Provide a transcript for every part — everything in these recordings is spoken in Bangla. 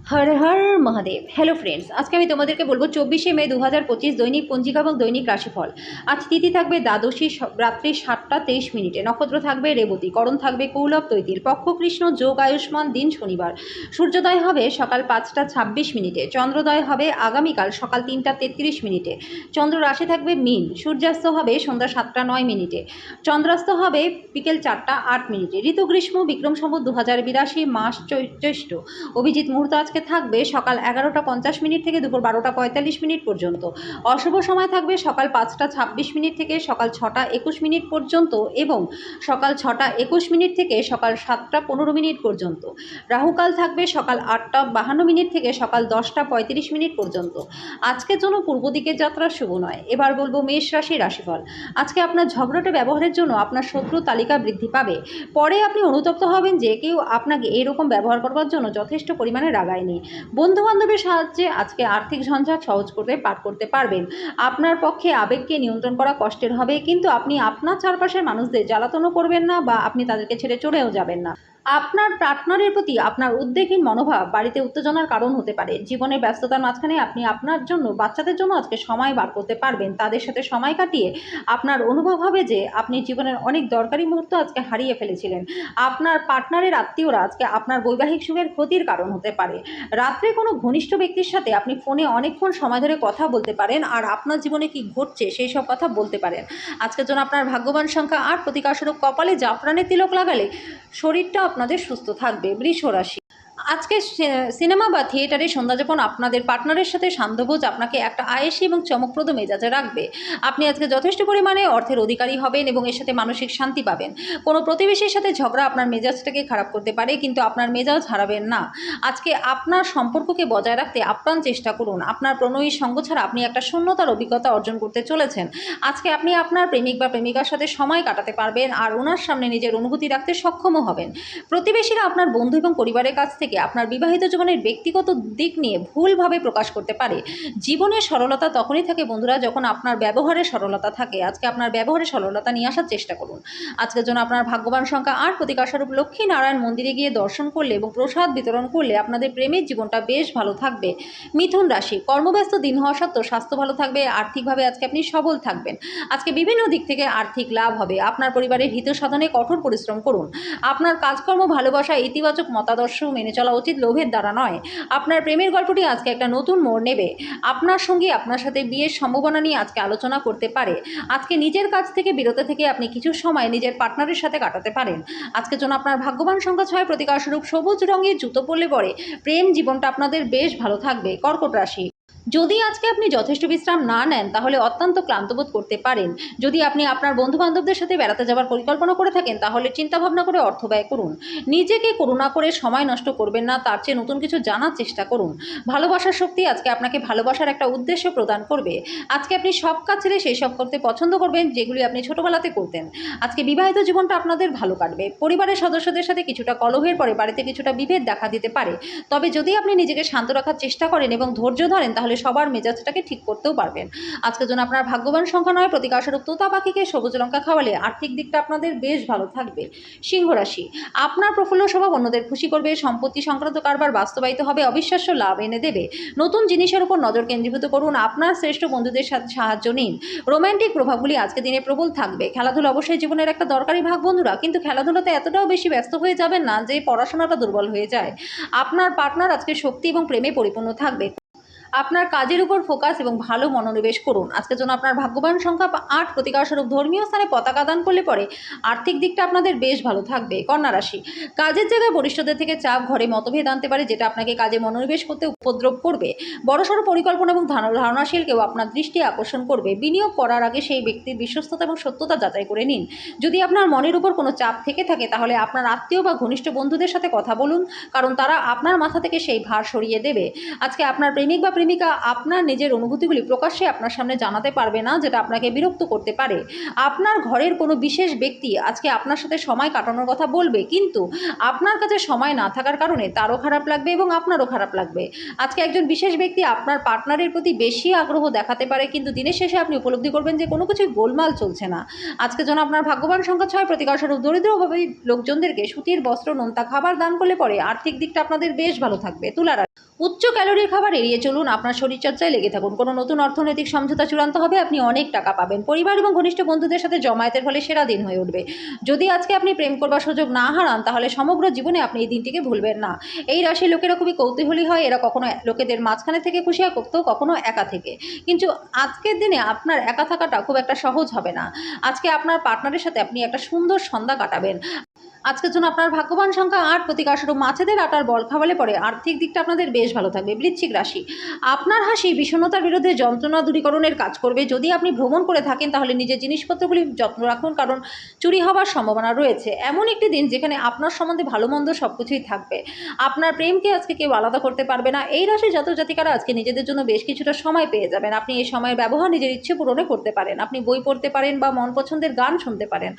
হর হর মহাদেব। হ্যালো ফ্রেন্ডস, আজকে আমি তোমাদেরকে বলবো 24শে মে 2025 দৈনিক পঞ্জিকা এবং দৈনিক রাশিফল। আজ তিথি থাকবে দ্বাদশী রাত্রি 7টা 23 মিনিটে, নক্ষত্র থাকবে রেবতী, করণ থাকবে কৌলভ তৈতিল, পক্ষ কৃষ্ণ, যোগ আয়ুষ্মান, দিন শনিবার। সূর্যোদয় হবে সকাল 5টা 26 মিনিটে, চন্দ্রোদয় হবে আগামীকাল সকাল 3টা 33 মিনিটে। চন্দ্র রাশি থাকবে মীন, সূর্যাস্ত হবে সন্ধ্যা 7টা 9 মিনিটে, চন্দ্রাস্ত হবে বিকেল 4টা 8 মিনিটে। ঋতু গ্রীষ্ম, বিক্রম সম্বত 2082, মাস জ্যৈষ্ঠ। অভিজিৎ মুহূর্ত আজকে থাকবে সকাল 11টা 50 মিনিট থেকে দুপুর 12টা 45 মিনিট পর্যন্ত। অশুভ সময় থাকবে সকাল 5টা 26 মিনিট থেকে সকাল 6টা 21 মিনিট পর্যন্ত এবং সকাল 6টা 21 মিনিট থেকে সকাল 7টা 15 মিনিট পর্যন্ত। রাহুকাল থাকবে সকাল 8টা 52 মিনিট থেকে সকাল 10টা 35 মিনিট পর্যন্ত। আজকের জন্য পূর্ব দিকের যাত্রা শুভ নয়। এবার বলবো মেষ রাশি রাশিফল। আজকে আপনার ঝগড়াটে ব্যবহারের জন্য আপনার শত্রু তালিকা বৃদ্ধি পাবে। পরে আপনি অনুতপ্ত হবেন যে কেউ আপনাকে এইরকম ব্যবহার করবার জন্য যথেষ্ট পরিমাণে রাগায়নি। বন্ধু বান্ধবের সাহায্যে আজকে আর্থিক ঝঞ্ঝাট সহজ করে পার করতে পারবেন। আপনার পক্ষে আবেগকে নিয়ন্ত্রণ করা কষ্টের হবে, কিন্তু আপনি আপনার চারপাশের মানুষদের জ্বালাতনও করবেন না বা আপনি তাদেরকে ছেড়ে চলেও যাবেন না। আপনার পার্টনারের প্রতি আপনার উদ্বেগহীন মনোভাব বাড়িতে উত্তেজনার কারণ হতে পারে। জীবনের ব্যস্ততার মাঝখানে আপনি আপনার জন্য বাচ্চাদের জন্য আজকে সময় বার করতে পারবেন। তাদের সাথে সময় কাটিয়ে আপনার অনুভব হবে যে আপনি জীবনের অনেক দরকারি মুহূর্ত আজকে হারিয়ে ফেলেছিলেন। আপনার পার্টনারের আত্মীয়রা আজকে আপনার বৈবাহিক সুখের ক্ষতির কারণ হতে পারে। রাত্রে কোনো ঘনিষ্ঠ ব্যক্তির সাথে আপনি ফোনে অনেকক্ষণ সময় ধরে কথা বলতে পারেন আর আপনার জীবনে কি ঘটছে সেই সব কথা বলতে পারেন। আজকের জন্য আপনার ভাগ্যবান সংখ্যা 8, প্রতিকারস্বরূপ কপালে জাফরানের তিলক লাগালে শরীরটা আপনাদের সুস্থ থাকবে। বৃষ রাশি। আজকে সিনেমা বা থিয়েটারে সন্ধ্যাযাপন আপনাদের পার্টনারের সাথে সান্ধ্যভোজ আপনাকে একটা আয়েসি এবং চমকপ্রদ মেজাজে রাখবে। আপনি আজকে যথেষ্ট পরিমাণে অর্থের অধিকারী হবেন এবং এর সাথে মানসিক শান্তি পাবেন। কোনো প্রতিবেশীর সাথে ঝগড়া আপনার মেজাজটাকে খারাপ করতে পারে, কিন্তু আপনার মেজাজ হারাবেন না। আজকে আপনার সম্পর্ককে বজায় রাখতে আপ্রাণ চেষ্টা করুন। আপনার প্রণয়ী সঙ্গ ছাড়া আপনি একটা শূন্যতার অভিজ্ঞতা অর্জন করতে চলেছেন। আজকে আপনি আপনার প্রেমিক বা প্রেমিকার সাথে সময় কাটাতে পারবেন আর ওনার সামনে নিজের অনুভূতি রাখতে সক্ষমও হবেন। প্রতিবেশীরা আপনার বন্ধু এবং পরিবারের কাছ থেকে আপনার বিবাহিত জীবনের ব্যক্তিগত দিক নিয়ে ভুলভাবে প্রকাশ করতে পারে। জীবনের সরলতা তখনই থাকে বন্ধুরা যখন আপনার ব্যবহারে সরলতা থাকে। আজকে আপনার ব্যবহারে সরলতা নিয়ে আসার চেষ্টা করুন। আজকের জন্য আপনার ভাগ্যবান সংখ্যা 8, প্রতিকারস্বরূপ লক্ষ্মী নারায়ণ মন্দিরে গিয়ে দর্শন করলে এবং প্রসাদ বিতরণ করলে আপনাদের প্রেমের জীবনটা বেশ ভালো থাকবে। মিথুন রাশি। কর্মব্যস্ত দিন হওয়া সত্ত্বেও স্বাস্থ্য ভালো থাকবে। আর্থিকভাবে আজকে আপনি সবল থাকবেন। আজকে বিভিন্ন দিক থেকে আর্থিক লাভ হবে। আপনার পরিবারের হিত সাধনে কঠোর পরিশ্রম করুন। আপনার কাজকর্ম, ভালোবাসা, ইতিবাচক মতাদর্শ মেনে চলা উচিত, লোভের দ্বারা নয়। আপনার প্রেমের গল্পটি আজকে একটা নতুন মোড় নেবে। আপনার সঙ্গী আপনার সাথে বিয়ের সম্ভাবনা নিয়ে আজকে আলোচনা করতে পারে। আজকে নিজের কাজ থেকে বিরত থেকে আপনি কিছু সময় নিজের পার্টনারের সাথে কাটাতে পারেন। আজকের জন্য আপনার ভাগ্যবান সংখ্যা 6, প্রতিকারস্বরূপ সবুজ রঙের জুতো পরলে পরে প্রেম জীবনটা আপনাদের বেশ ভালো থাকবে। কর্কট রাশি। যদি আজকে আপনি যথেষ্ট বিশ্রাম না নেন তাহলে অত্যন্ত ক্লান্তবোধ করতে পারেন। যদি আপনি আপনার বন্ধু বান্ধবদের সাথে বেড়াতে যাওয়ার পরিকল্পনা করে থাকেন তাহলে চিন্তাভাবনা করে অর্থ ব্যয় করুন। নিজেকে করুণা করে সময় নষ্ট করবেন না, তার চেয়ে নতুন কিছু জানার চেষ্টা করুন। ভালোবাসার শক্তি আজকে আপনাকে ভালোবাসার একটা উদ্দেশ্য প্রদান করবে। আজকে আপনি সব কাজ ছেড়ে সেই সব করতে পছন্দ করবেন যেগুলি আপনি ছোটোবেলাতে করতেন। আজকে বিবাহিত জীবনটা আপনাদের ভালো কাটবে। পরিবারের সদস্যদের সাথে কিছুটা কলহের পরে বাড়িতে কিছুটা বিভেদ দেখা দিতে পারে, তবে যদি আপনি নিজেকে শান্ত রাখার চেষ্টা করেন এবং ধৈর্য ধরেন তাহলে সবার মেজাজটাকে ঠিক করতেও পারবেন। আজকের জন্য আপনার ভাগ্যবান সংখ্যা 9, প্রতিকারস্বরূপ তোতা পাখিকে সবুজ লঙ্কা খাওয়ালে আর্থিক দিকটা আপনাদের বেশ ভালো থাকবে। সিংহ রাশি। আপনার প্রফুল্ল স্বভাব অন্যদের খুশি করবে। সম্পত্তি সংক্রান্ত কারবার বাস্তবায়িত হবে, অবিশ্বাস্য লাভ এনে দেবে। নতুন জিনিসের উপর নজর কেন্দ্রীভূত করুন। আপনার শ্রেষ্ঠ বন্ধুদের সাথে সাহায্য নিন। রোম্যান্টিক প্রভাবগুলি আজকে দিনে প্রবল থাকবে। খেলাধুলা অবশ্যই জীবনের একটা দরকারি ভাগ বন্ধুরা, কিন্তু খেলাধুলাতে এতটাও বেশি ব্যস্ত হয়ে যাবেন না যে পড়াশোনাটা দুর্বল হয়ে যায়। আপনার পার্টনার আজকে শক্তি এবং প্রেমে পরিপূর্ণ থাকবে। আপনার কাজের উপর ফোকাস এবং ভালো মনোনিবেশ করুন। আজকের জন্য আপনার ভাগ্যবান সংখ্যা 8, প্রতিকারস্বরূপ ধর্মীয় স্থানে পতাকা দান করলে পরে আর্থিক দিকটা আপনাদের বেশ ভালো থাকবে। কন্যা রাশি। কাজের জায়গায় বরিষ্ঠদের থেকে চাপ, ঘরে মতভেদ আনতে পারে যেটা আপনাকে কাজে মনোনিবেশ করতে উপদ্রব করবে। বড়সড় পরিকল্পনা এবং ধারণাশীল কেউ আপনার দৃষ্টি আকর্ষণ করবে। বিনিয়োগ করার আগে সেই ব্যক্তির বিশ্বস্ততা এবং সত্যতা যাচাই করে নিন। যদি আপনার মনের উপর কোনো চাপ থেকে থাকে তাহলে আপনার আত্মীয় বা ঘনিষ্ঠ বন্ধুদের সাথে কথা বলুন, কারণ তারা আপনার মাথা থেকে সেই ভার সরিয়ে দেবে। আজকে আপনার প্রেমিক বা প্রেমিকা আপনার নিজের অনুভূতিগুলি প্রকাশ্যে আপনার সামনে জানাতে পারবে না, যেটা আপনাকে বিরক্ত করতে পারে। আপনার ঘরের কোনো বিশেষ ব্যক্তি আজকে আপনার সাথে সময় কাটানোর কথা বলবে, কিন্তু আপনার কাছে সময় না থাকার কারণে তারও খারাপ লাগবে এবং আপনারও খারাপ লাগবে। আজকে একজন বিশেষ ব্যক্তি আপনার পার্টনারের প্রতি বেশি আগ্রহ দেখাতে পারে, কিন্তু দিনের শেষে আপনি উপলব্ধি করবেন যে কোনো কিছুই গোলমাল চলছে না। আজকে যেন আপনার ভাগ্যবান সংখ্যা 6, প্রতিকারস্বরূপ দরিদ্র অভাবী লোকজনদেরকে সুতির বস্ত্র, নোনতা খাবার দান করলে পরে আর্থিক দিকটা আপনাদের বেশ ভালো থাকবে। তুলা রাশি। উচ্চ ক্যালোরির খাবার এড়িয়ে চলুন, আপনার শরীরচর্চায় লেগে থাকুন। কোনো নতুন অর্থনৈতিক সমঝোতা চূড়ান্ত হবে, আপনি অনেক টাকা পাবেন। পরিবার এবং ঘনিষ্ঠ বন্ধুদের সাথে জমায়েতের ফলে সেরা দিন হয়ে উঠবে। যদি আজকে আপনি প্রেম করবার সুযোগ না হারান, তাহলে সমগ্র জীবনে আপনি এই দিনটিকে ভুলবেন না। এই রাশির লোকেরা খুবই কৌতূহলী হয়, এরা কখনো লোকেদের মাঝখানে থেকে খুশি হয়, কখনো একা থেকে। কিন্তু আজকের দিনে আপনার একা থাকাটা খুব একটা সহজ হবে না। আজকে আপনার পার্টনারের সাথে আপনি একটা সুন্দর সন্ধ্যা কাটাবেন। আজকের জন্য আপনার ভাগ্যবান সংখ্যা ৮, প্রতিকারস্বরূপ মাছেদের আটার বল খাওয়ালে পরে আর্থিক দিকটা আপনাদের বেশ ভালো থাকবে। বৃশ্চিক রাশি, আপনার হাসি বিষণ্ণতার বিরুদ্ধে যন্ত্রণা দূরীকরণের কাজ করবে। যদি আপনি ভ্রমণ করে থাকেন তাহলে নিজের জিনিসপত্রগুলি যত্ন রাখুন, কারণ চুরি হওয়ার সম্ভাবনা রয়েছে। এমন একটি দিন যেখানে আপনার সম্বন্ধে ভালো মন্দ সব কিছুই থাকবে। আপনার প্রেমকে আজকে কেউ আলাদা করতে পারবে না। এই রাশির জাতক জাতিকারা আজকে নিজেদের জন্য বেশ কিছুটা সময় পেয়ে যাবেন। আপনি এই সময়ের ব্যবহার নিজের ইচ্ছে পূরণে করতে পারেন। আপনি বই পড়তে পারেন বা মন পছন্দের গান শুনতে পারেন।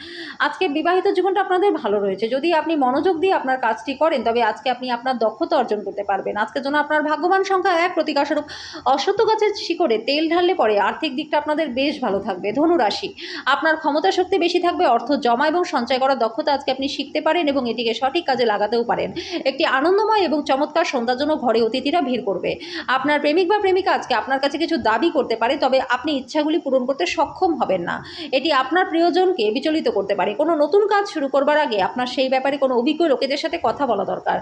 আজকে বিবাহিত জীবনটা আপনাদের ভালো রয়েছে। যদি আপনি মনোযোগ দিয়ে আপনার কাজটি করেন, তবে আজকে আপনি আপনার দক্ষতা অর্জন করতে পারবেন। আজকের জন্য আপনার ভাগ্যবান সংখ্যা ১, প্রতিকারস্বরূপ অশ্বত্থ গাছের শিকড়ে তেল ঢাললে পরে আর্থিক দিকটা আপনাদের বেশ ভালো থাকবে। ধনু রাশি, আপনার ক্ষমতা শক্তি বেশি থাকবে। অর্থ জমা এবং সঞ্চয় করার দক্ষতা আজকে আপনি শিখতে পারেন এবং এটিকে সঠিক কাজে লাগাতেও পারেন। একটি আনন্দময় এবং চমৎকার সন্ধ্যার জন্য ঘরে অতিথিরা ভিড় করবে। আপনার প্রেমিক বা প্রেমিকা আজকে আপনার কাছে কিছু দাবি করতে পারে, তবে আপনি ইচ্ছাগুলি পূরণ করতে সক্ষম হবেন না। এটি আপনার প্রিয়জনকে বিচলিত করতে পারে। কোনো নতুন কাজ শুরু করবার আগে আপনার সেই ব্যাপারে কোনো অভিজ্ঞ লোকেদের সাথে কথা বলা দরকার।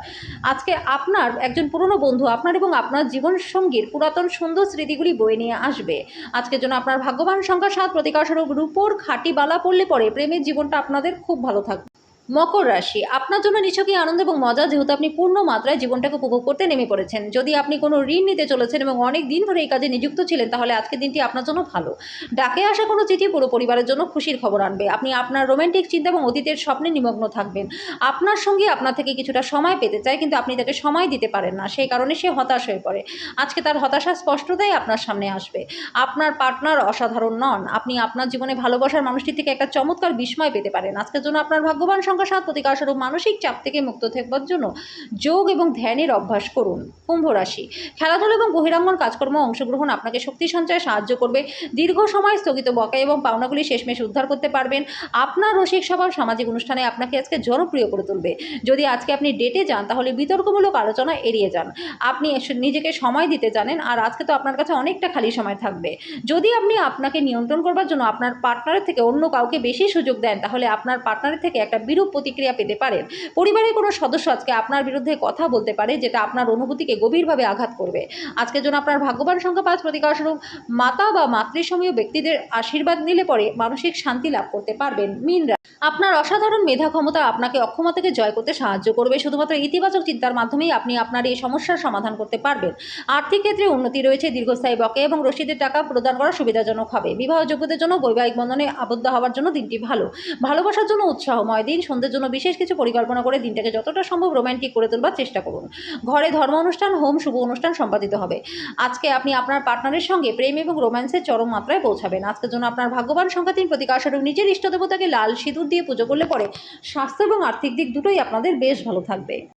আজকে আপনার একজন পুরনো বন্ধু আপনার এবং আপনার জীবনসঙ্গীর পুরাতন সুন্দর স্মৃতিগুলি বয়ে নিয়ে আসবে। আজকের জন্য আপনার ভাগ্যবান সংখ্যা ৭, প্রতিকারস্বরূপ রূপোর খাঁটি বালা পড়লে পরে প্রেমের জীবনটা আপনাদের খুব ভালো থাকবে। মকর রাশি, আপনার জন্য নিছকই আনন্দ এবং মজা, যেহেতু আপনি পূর্ণ মাত্রায় জীবনটাকে উপভোগ করতে নেমে পড়েছেন। যদি আপনি কোনো ঋণ নিতে চলেছেন এবং অনেক দিন ধরে এই কাজে নিযুক্ত ছিলেন, তাহলে আজকের দিনটি আপনার জন্য ভালো। ডাকে আসা কোনো চিঠি পুরো পরিবারের জন্য খুশির খবর আনবে। আপনি আপনার রোমান্টিক চিন্তা এবং অতীতের স্বপ্নে নিমগ্ন থাকবেন। আপনার সঙ্গে আপনার থেকে কিছুটা সময় পেতে চায়, কিন্তু আপনি তাকে সময় দিতে পারেন না। সেই কারণে সে হতাশ হয়ে পড়ে। আজকে তার হতাশা স্পষ্টতাই আপনার সামনে আসবে। আপনার পার্টনার অসাধারণ নন। আপনি আপনার জীবনে ভালোবাসার মানুষটির থেকে একটা চমৎকার বিস্ময় পেতে পারেন। আজকের জন্য আপনার ভাগ্যবান সংখ্যা ৭, প্রতিকারস্বরূপ মানসিক চাপ থেকে মুক্ত থাকবার জন্য যোগ এবং ধ্যানের অভ্যাস করুন। কুম্ভ রাশি, খেলাধুলা এবং বহিরাঙ্গন কাজকর্ম অংশগ্রহণ আপনাকে শক্তি সঞ্চয়ে সাহায্য করবে। দীর্ঘ সময় স্থগিত বকেয়া এবং পাওনাগুলি শেষমেশ উদ্ধার করতে পারবেন। আপনার রসিক স্বভাব সামাজিক অনুষ্ঠানে আপনাকে আজকে জনপ্রিয় করে তুলবে। যদি আজকে আপনি ডেটে যান, তাহলে বিতর্কমূলক আলোচনা এড়িয়ে যান। আপনি নিজেকে সময় দিতে জানেন, আর আজকে তো আপনার কাছে অনেকটা খালি সময় থাকবে। যদি আপনি আপনাকে নিয়ন্ত্রণ করবার জন্য আপনার পার্টনারের থেকে অন্য কাউকে বেশি সুযোগ দেন, তাহলে আপনার পার্টনারের থেকে একটা বিরূপ প্রতিক্রিয়া পেতে পারেন। পরিবারের কোনো সদস্য আজকে আপনার বিরুদ্ধে কথা বলতে পারে, যেটা আপনার অনুভূতিকে গভীরভাবে আঘাত করবে। আজকের জন্য আপনার ভাগ্যবান সংখ্যা ৫, প্রতিকারস্বরূপ মাতা বা মাতৃসমীয় ব্যক্তিদের আশীর্বাদ নিলে পরে মানসিক শান্তি লাভ করতে পারবেন। মীন রাশি, আপনার অসাধারণ মেধা ক্ষমতা আপনাকে অক্ষমতাকে জয় করতে সাহায্য করবে। শুধুমাত্র ইতিবাচক চিন্তার মাধ্যমেই আপনি আপনার এই সমস্যার সমাধান করতে পারবেন। আর্থিক ক্ষেত্রে উন্নতি রয়েছে। দীর্ঘস্থায়ী বকেয়া এবং রসিদের টাকা প্রদান করা সুবিধাজনক হবে। বিবাহযোগ্যদের জন্য বৈবাহিক বন্ধনে আবদ্ধ হওয়ার জন্য দিনটি ভালো। ভালোবাসার জন্য উৎসাহময় দিন। সন্ধ্যের জন্য বিশেষ কিছু পরিকল্পনা করে দিনটাকে যতটা সম্ভব রোম্যান্টিক করে তোলবার চেষ্টা করুন। ঘরে ধর্ম অনুষ্ঠান, হোম, শুভ অনুষ্ঠান সম্পাদিত হবে। আজকে আপনি আপনার পার্টনারের সঙ্গে প্রেম এবং রোম্যান্সের চরম মাত্রায় পৌঁছাবেন। আজকের জন্য আপনার ভাগ্যবান সংখ্যা ৩, প্রতিকারস্বরূপ নিজের ইষ্টদেবতাকে লাল সিঁদুর দিয়ে পুজো করলে পরে স্বাস্থ্য এবং আর্থিক দিক দুটোই আপনাদের বেশ ভালো থাকবে।